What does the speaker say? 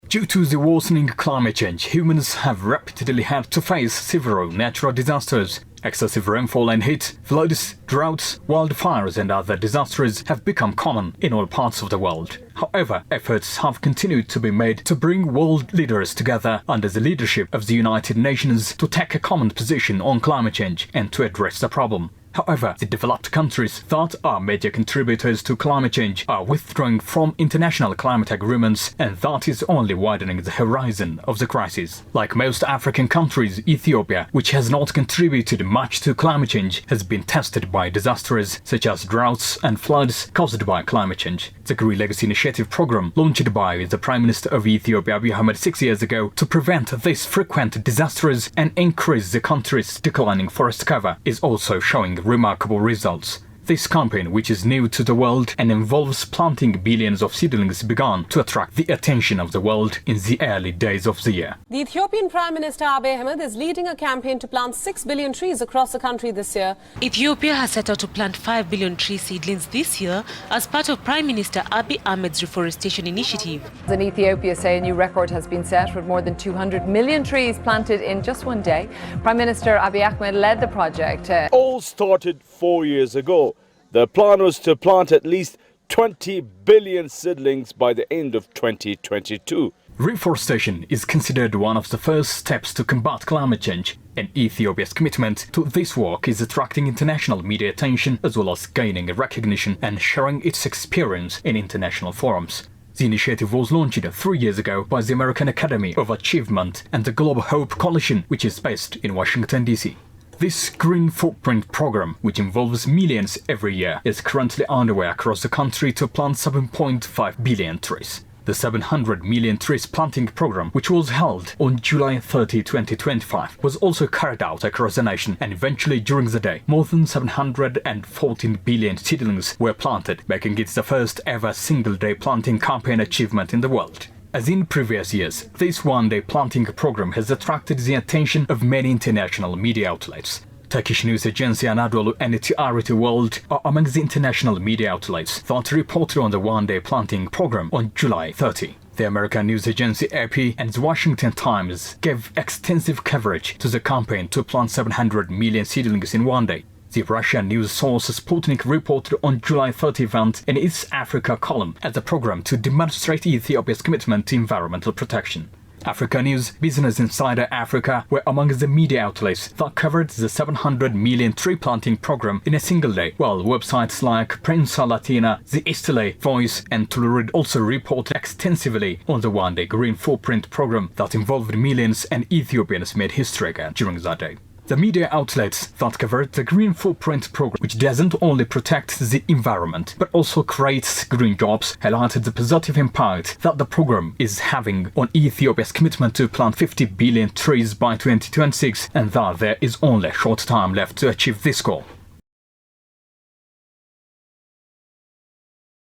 Due to the worsening climate change, humans have repeatedly had to face several natural disasters. Excessive rainfall and heat, floods, droughts, wildfires and other disasters have become common in all parts of the world. However, efforts have continued to be made to bring world leaders together under the leadership of the United Nations to take a common position on climate change and to address the problem. However, the developed countries that are major contributors to climate change are withdrawing from international climate agreements, and that is only widening the horizon of the crisis. Like most African countries, Ethiopia, which has not contributed much to climate change, has been tested by disasters such as droughts and floods caused by climate change. The Green Legacy Initiative program, launched by the Prime Minister of Ethiopia Abiy Ahmed 6 years ago to prevent these frequent disasters and increase the country's declining forest cover, is also showing remarkable results. This campaign, which is new to the world and involves planting billions of seedlings, began to attract the attention of the world in the early days of the year. The Ethiopian Prime Minister Abiy Ahmed is leading a campaign to plant 6 billion trees across the country this year. Ethiopia has set out to plant 5 billion tree seedlings this year as part of Prime Minister Abiy Ahmed's reforestation initiative. In Ethiopia, say a new record has been set with more than 200 million trees planted in just one day. Prime Minister Abiy Ahmed led the project. All started 4 years ago. The plan was to plant at least 20 billion seedlings by the end of 2022. Reforestation is considered one of the first steps to combat climate change, and Ethiopia's commitment to this work is attracting international media attention as well as gaining recognition and sharing its experience in international forums. The initiative was launched 3 years ago by the American Academy of Achievement and the Global Hope Coalition, which is based in Washington, D.C. This Green Footprint program, which involves millions every year, is currently underway across the country to plant 7.5 billion trees. The 700 million trees planting program, which was held on July 30, 2025, was also carried out across the nation, and eventually during the day, more than 714 billion seedlings were planted, making it the first ever single-day planting campaign achievement in the world. As in previous years, this one-day planting program has attracted the attention of many international media outlets. Turkish news agency Anadolu and TRT World are among the international media outlets that reported on the one-day planting program on July 30. The American news agency AP and the Washington Times gave extensive coverage to the campaign to plant 700 million seedlings in one day. The Russian news source Sputnik reported on July 30 event in its Africa column at the program to demonstrate Ethiopia's commitment to environmental protection. Africa News, Business Insider Africa were among the media outlets that covered the 700 million tree planting program in a single day, while websites like Prensa Latina, The Istile, Voice and Tulurid also reported extensively on the one-day Green Footprint program that involved millions, and Ethiopians made history again during that day. The media outlets that covered the Green Footprint program, which doesn't only protect the environment but also creates green jobs, highlighted the positive impact that the program is having on Ethiopia's commitment to plant 50 billion trees by 2026, and that there is only a short time left to achieve this goal.